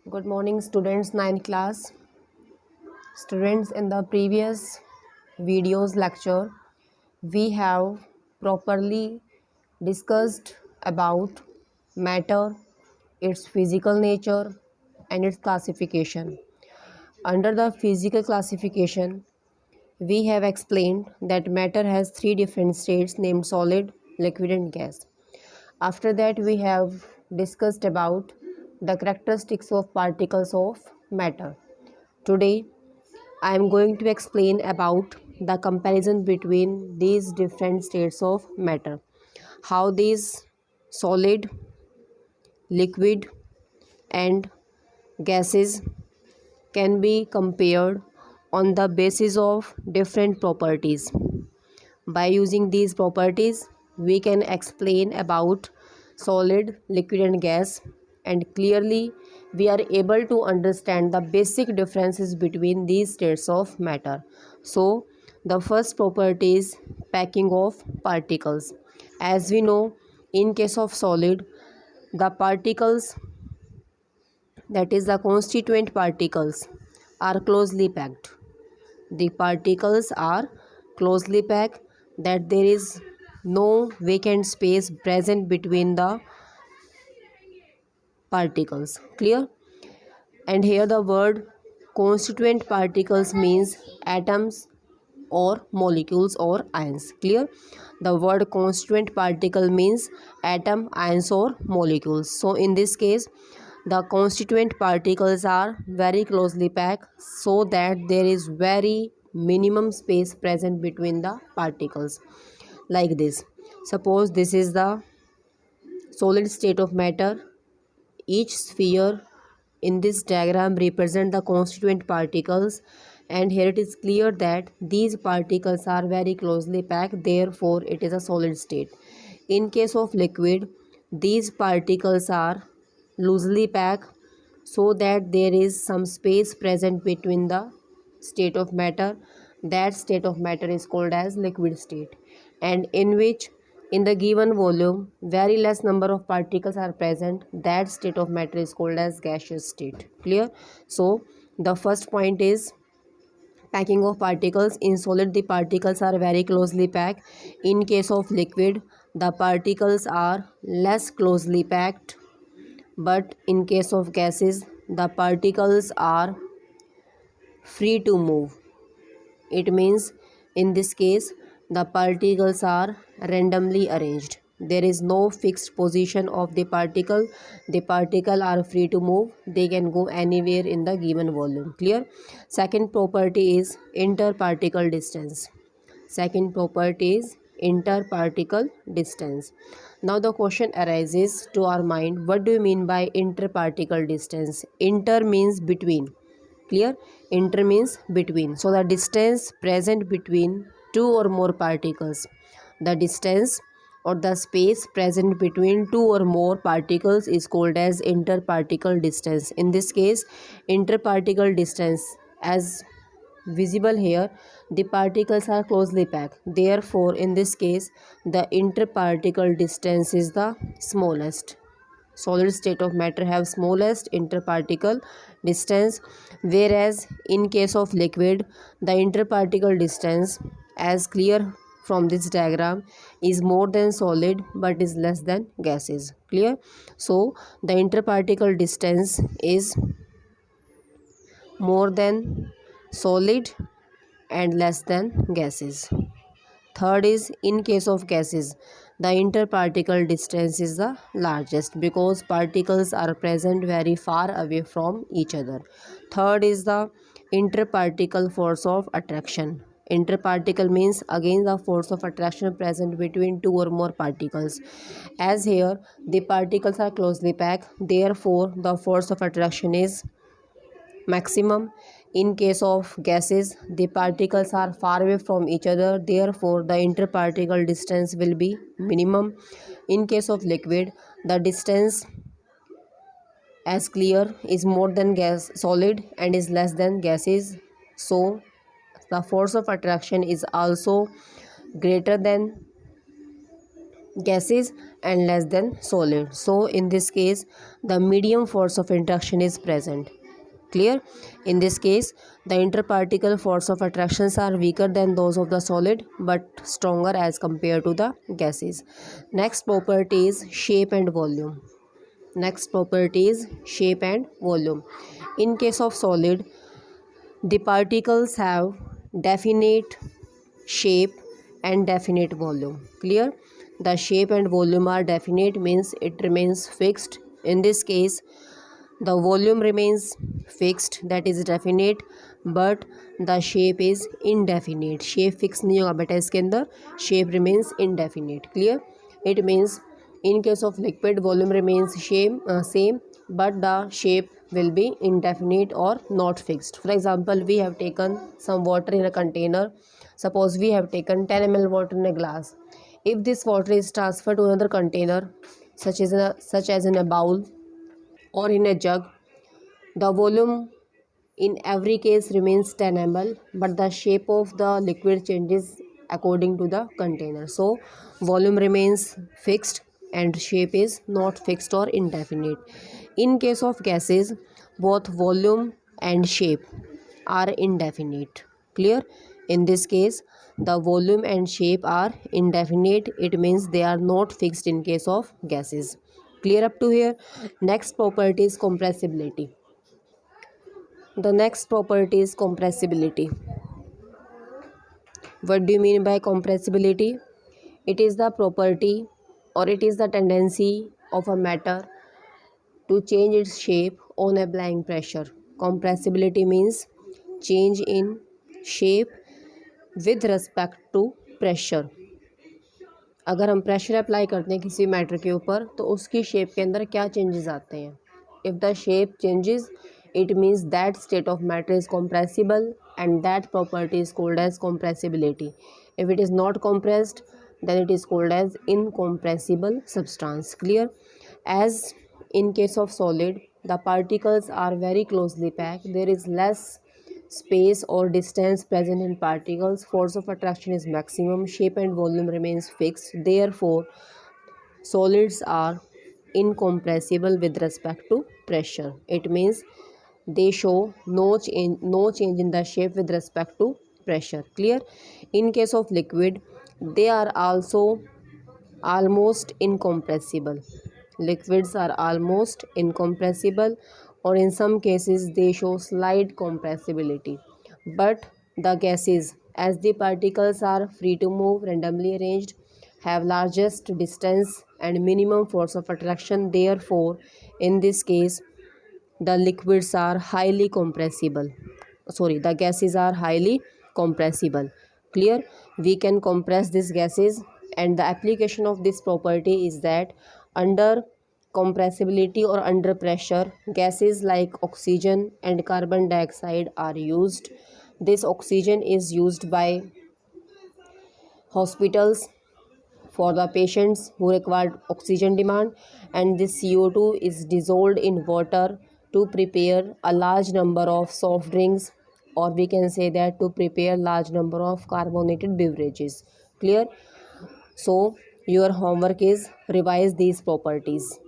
Good morning, students, 9th class. Students, in the previous videos lecture, we have properly discussed about matter, its physical nature, and its classification. Under the physical classification, we have explained that matter has three different states named solid, liquid, and gas. After that, we have discussed about the characteristics of particles of matter. Today, I am going to explain about the comparison between these different states of matter, how these solid, liquid, and gases can be compared on the basis of different properties. By using these properties, we can explain about solid, liquid, and gas, and clearly we are able to understand the basic differences between these states of matter. So, the first property is packing of particles. As we know, in case of solid, the particles, that is the constituent particles, are closely packed. The particles are closely packed, that there is no vacant space present between the particles. Clear? And here the word constituent particles means atoms or molecules or ions. Clear? The word constituent particle means atom, ions or molecules. So in this case, the constituent particles are very closely packed so that there is very minimum space present between the particles. Like this. Suppose this is the solid state of matter. Each sphere in this diagram represent the constituent particles, and here it is clear that these particles are very closely packed, therefore it is a solid state. In case of liquid, these particles are loosely packed so that there is some space present between the state of matter. That state of matter is called as liquid state, and in which in the given volume very less number of particles are present. That state of matter is called as gaseous state. Clear? So the first point is packing of particles. In solid, the particles are very closely packed. In case of liquid, the particles are less closely packed, but in case of gases, the particles are free to move. It means in this case the particles are randomly arranged. There is no fixed position of the particle. The particle are free to move. They can go anywhere in the given volume. Clear? Second property is interparticle distance. Second property is interparticle distance. Now the question arises to our mind, what do you mean by interparticle distance? Inter means between. Clear? Inter means between. So the distance present between two or more particles. The distance or the space present between two or more particles is called as interparticle distance. In this case, interparticle distance, as visible here, the particles are closely packed. Therefore, in this case, the interparticle distance is the smallest. Solid state of matter have smallest interparticle distance, whereas in case of liquid, the interparticle distance, as clear from this diagram, is more than solid but is less than gases. Clear? So the interparticle distance is more than solid and less than gases. Third is in case of gases, the interparticle distance is the largest because particles are present very far away from each other. Third is the interparticle force of attraction. Interparticle means again the force of attraction present between two or more particles. As here the particles are closely packed, therefore the force of attraction is maximum. In case of gases, the particles are far away from each other, therefore the interparticle distance will be minimum. In case of liquid, the distance, as clear, is more than gas solid and is less than gases, so the force of attraction is also greater than gases and less than solid. So in this case the medium force of interaction is present. Clear? In this case the interparticle force of attractions are weaker than those of the solid but stronger as compared to the gases. Next property is shape and volume. Next property is shape and volume. In case of solid, the particles have definite shape and definite volume. Clear? The shape and volume are definite, means it remains fixed. In this case the volume remains fixed, that is definite, but the shape is indefinite. Shape fix नहीं होगा बेटा इसके अंदर, shape remains indefinite. Clear? It means in case of liquid volume remains same but the shape will be indefinite or not fixed. For example, we have taken some water in a container. Suppose we have taken 10 ml water in a glass. If this water is transferred to another container such as in a bowl or in a jug, the volume in every case remains 10 ml but the shape of the liquid changes according to the container. So volume remains fixed and shape is not fixed or indefinite. In case of gases, both volume and shape are indefinite. Clear? In this case the volume and shape are indefinite, it means they are not fixed in case of gases. Clear up to here? Next property is compressibility. The next property is compressibility. What do you mean by compressibility? It is the property or it is the tendency of a matter to change its shape on applying pressure. Compressibility means change in shape with respect to pressure. अगर हम pressure apply करते हैं किसी matter के ऊपर तो उसकी shape के अंदर क्या चेंजेस आते हैं. If the shape changes it means that state of matter is compressible and that property is called as compressibility. If it is not compressed then it is called as incompressible substance. Clear? As in case of solid, the particles are very closely packed, there is less space or distance present in particles, force of attraction is maximum, shape and volume remains fixed, therefore solids are incompressible with respect to pressure. It means they show no change in the shape with respect to pressure. Clear? In case of liquid, they are also almost incompressible. Liquids are almost incompressible or in some cases they show slight compressibility. But the gases, as the particles are free to move, randomly arranged, have largest distance and minimum force of attraction, therefore in this case the liquids are highly compressible. The gases are highly compressible. Clear? We can compress these gases and the application of this property is that under compressibility or under pressure, gases like oxygen and carbon dioxide are used. This oxygen is used by hospitals for the patients who require oxygen demand, and this CO2 is dissolved in water to prepare a large number of soft drinks, or we can say that to prepare large number of carbonated beverages. Clear? So your homework is revise these properties.